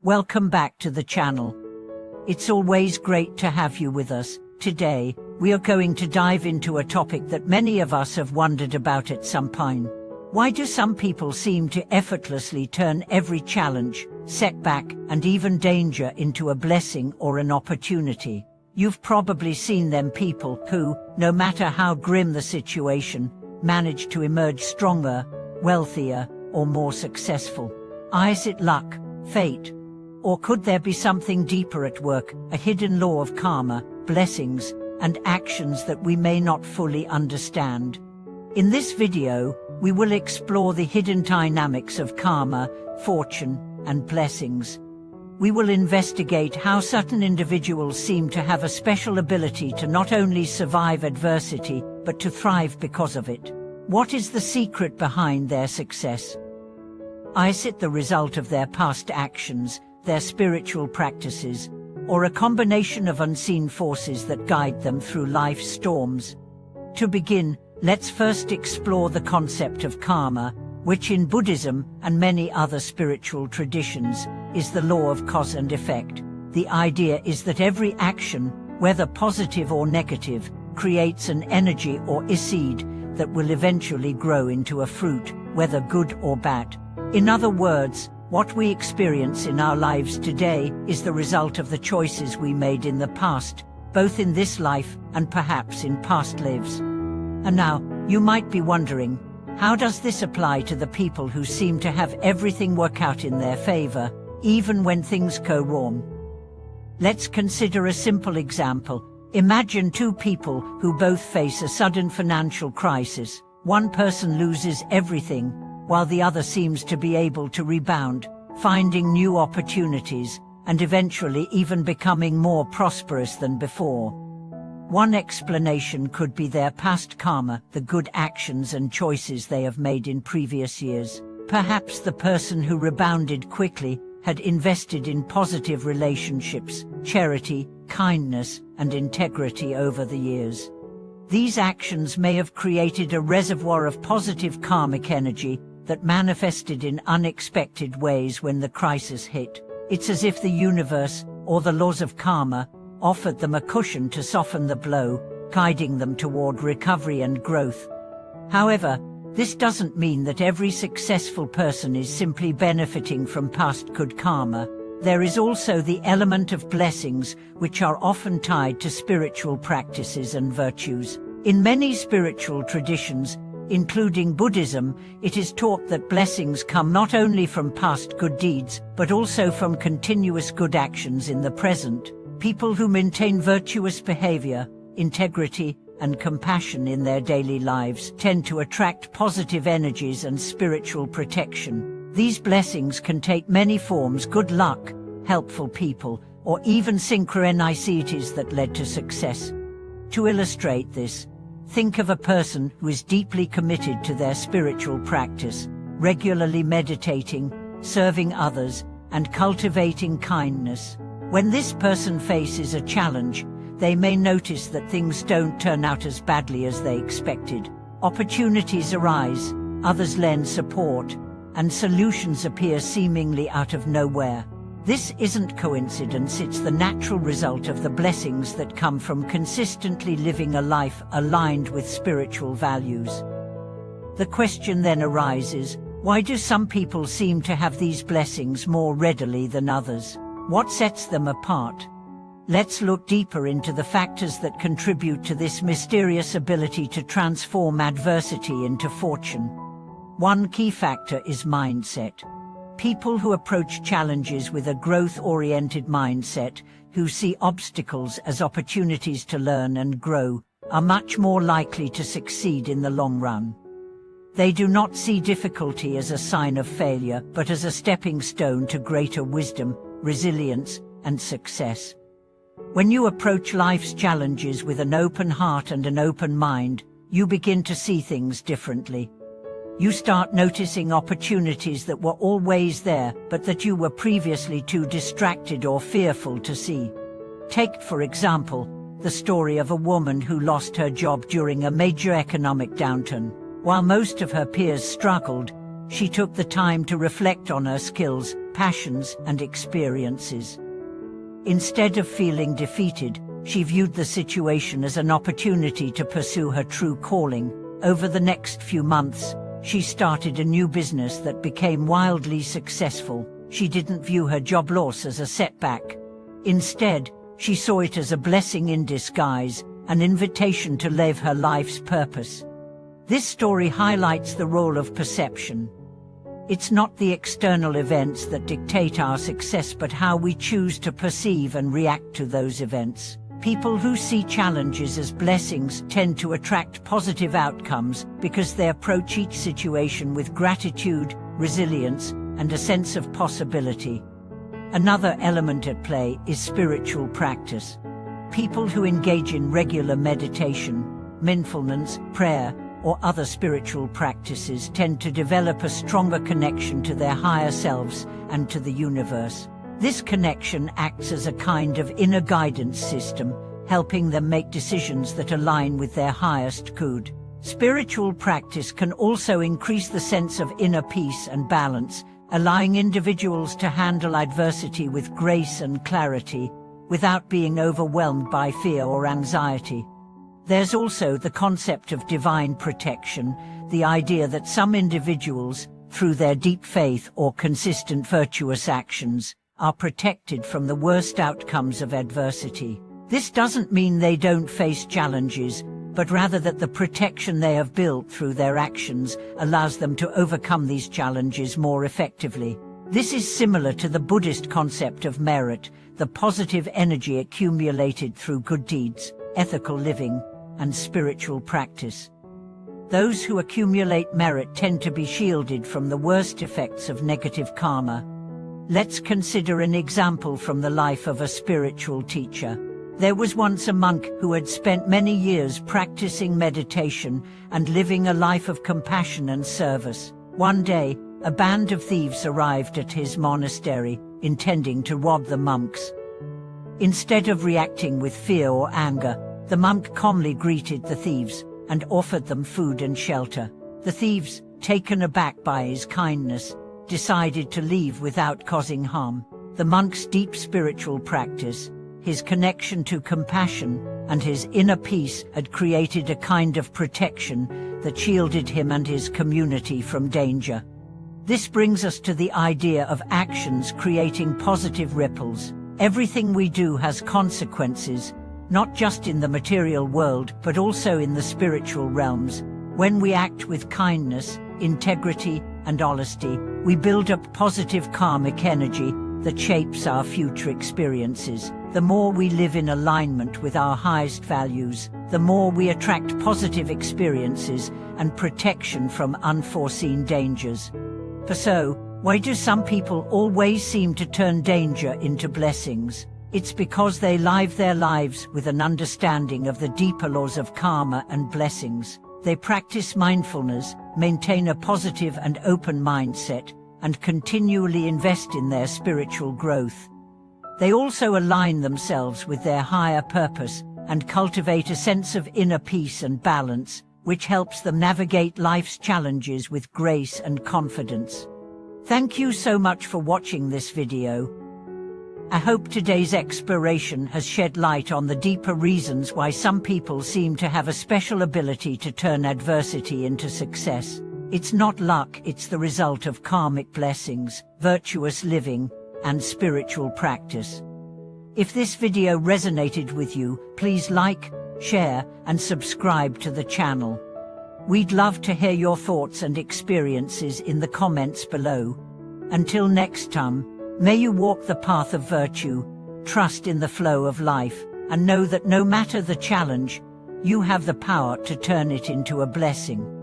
Welcome back to the channel. It's always great to have you with us. Today, we are going to dive into a topic that many of us have wondered about at some point. Why do some people seem to effortlessly turn every challenge, setback, and even danger into a blessing or an opportunity? You've probably seen them people who, no matter how grim the situation, manage to emerge stronger, wealthier, or more successful. Is it luck, fate? Or could there be something deeper at work, a hidden law of karma, blessings, and actions that we may not fully understand? In this video, we will explore the hidden dynamics of karma, fortune, and blessings. We will investigate how certain individuals seem to have a special ability to not only survive adversity, but to thrive because of it. What is the secret behind their success? Is it the result of their past actions, their spiritual practices, or a combination of unseen forces that guide them through life's storms? To begin, let's first explore the concept of karma, which in Buddhism and many other spiritual traditions is the law of cause and effect. The idea is that every action, whether positive or negative, creates an energy or a seed that will eventually grow into a fruit, whether good or bad. In other words, what we experience in our lives today is the result of the choices we made in the past, both in this life and perhaps in past lives. And now, you might be wondering, how does this apply to the people who seem to have everything work out in their favor, even when things go wrong? Let's consider a simple example. Imagine two people who both face a sudden financial crisis. One person loses everything, while the other seems to be able to rebound, finding new opportunities, and eventually even becoming more prosperous than before. One explanation could be their past karma, the good actions and choices they have made in previous years. Perhaps the person who rebounded quickly had invested in positive relationships, charity, kindness, and integrity over the years. These actions may have created a reservoir of positive karmic energy that manifested in unexpected ways when the crisis hit. It's as if the universe, or the laws of karma, offered them a cushion to soften the blow, guiding them toward recovery and growth. However, this doesn't mean that every successful person is simply benefiting from past good karma. There is also the element of blessings, which are often tied to spiritual practices and virtues. In many spiritual traditions, including Buddhism, it is taught that blessings come not only from past good deeds, but also from continuous good actions in the present. People who maintain virtuous behavior, integrity, and compassion in their daily lives tend to attract positive energies and spiritual protection. These blessings can take many forms: good luck, helpful people, or even synchronicities that led to success. To illustrate this, think of a person who is deeply committed to their spiritual practice, regularly meditating, serving others, and cultivating kindness. When this person faces a challenge, they may notice that things don't turn out as badly as they expected. Opportunities arise, others lend support, and solutions appear seemingly out of nowhere. This isn't coincidence, it's the natural result of the blessings that come from consistently living a life aligned with spiritual values. The question then arises, why do some people seem to have these blessings more readily than others? What sets them apart? Let's look deeper into the factors that contribute to this mysterious ability to transform adversity into fortune. One key factor is mindset. People who approach challenges with a growth-oriented mindset, who see obstacles as opportunities to learn and grow, are much more likely to succeed in the long run. They do not see difficulty as a sign of failure, but as a stepping stone to greater wisdom, resilience, and success. When you approach life's challenges with an open heart and an open mind, you begin to see things differently. You start noticing opportunities that were always there, but that you were previously too distracted or fearful to see. Take, for example, the story of a woman who lost her job during a major economic downturn. While most of her peers struggled, she took the time to reflect on her skills, passions, and experiences. Instead of feeling defeated, she viewed the situation as an opportunity to pursue her true calling. Over the next few months, she started a new business that became wildly successful. She didn't view her job loss as a setback. Instead, she saw it as a blessing in disguise, an invitation to live her life's purpose. This story highlights the role of perception. It's not the external events that dictate our success, but how we choose to perceive and react to those events. People who see challenges as blessings tend to attract positive outcomes because they approach each situation with gratitude, resilience, and a sense of possibility. Another element at play is spiritual practice. People who engage in regular meditation, mindfulness, prayer, or other spiritual practices tend to develop a stronger connection to their higher selves and to the universe. This connection acts as a kind of inner guidance system, helping them make decisions that align with their highest good. Spiritual practice can also increase the sense of inner peace and balance, allowing individuals to handle adversity with grace and clarity, without being overwhelmed by fear or anxiety. There's also the concept of divine protection, the idea that some individuals, through their deep faith or consistent virtuous actions, are protected from the worst outcomes of adversity. This doesn't mean they don't face challenges, but rather that the protection they have built through their actions allows them to overcome these challenges more effectively. This is similar to the Buddhist concept of merit, the positive energy accumulated through good deeds, ethical living, and spiritual practice. Those who accumulate merit tend to be shielded from the worst effects of negative karma. Let's consider an example from the life of a spiritual teacher. There was once a monk who had spent many years practicing meditation and living a life of compassion and service. One day, a band of thieves arrived at his monastery, intending to rob the monks. Instead of reacting with fear or anger, the monk calmly greeted the thieves and offered them food and shelter. The thieves, taken aback by his kindness, decided to leave without causing harm. The monk's deep spiritual practice, his connection to compassion, and his inner peace had created a kind of protection that shielded him and his community from danger. This brings us to the idea of actions creating positive ripples. Everything we do has consequences, not just in the material world, but also in the spiritual realms. When we act with kindness, integrity, and honesty, we build up positive karmic energy that shapes our future experiences. The more we live in alignment with our highest values, the more we attract positive experiences and protection from unforeseen dangers. So, why do some people always seem to turn danger into blessings? It's because they live their lives with an understanding of the deeper laws of karma and blessings. They practice mindfulness, maintain a positive and open mindset, and continually invest in their spiritual growth. They also align themselves with their higher purpose and cultivate a sense of inner peace and balance, which helps them navigate life's challenges with grace and confidence. Thank you so much for watching this video. I hope today's exploration has shed light on the deeper reasons why some people seem to have a special ability to turn adversity into success. It's not luck, it's the result of karmic blessings, virtuous living, and spiritual practice. If this video resonated with you, please like, share, and subscribe to the channel. We'd love to hear your thoughts and experiences in the comments below. Until next time, may you walk the path of virtue, trust in the flow of life, and know that no matter the challenge, you have the power to turn it into a blessing.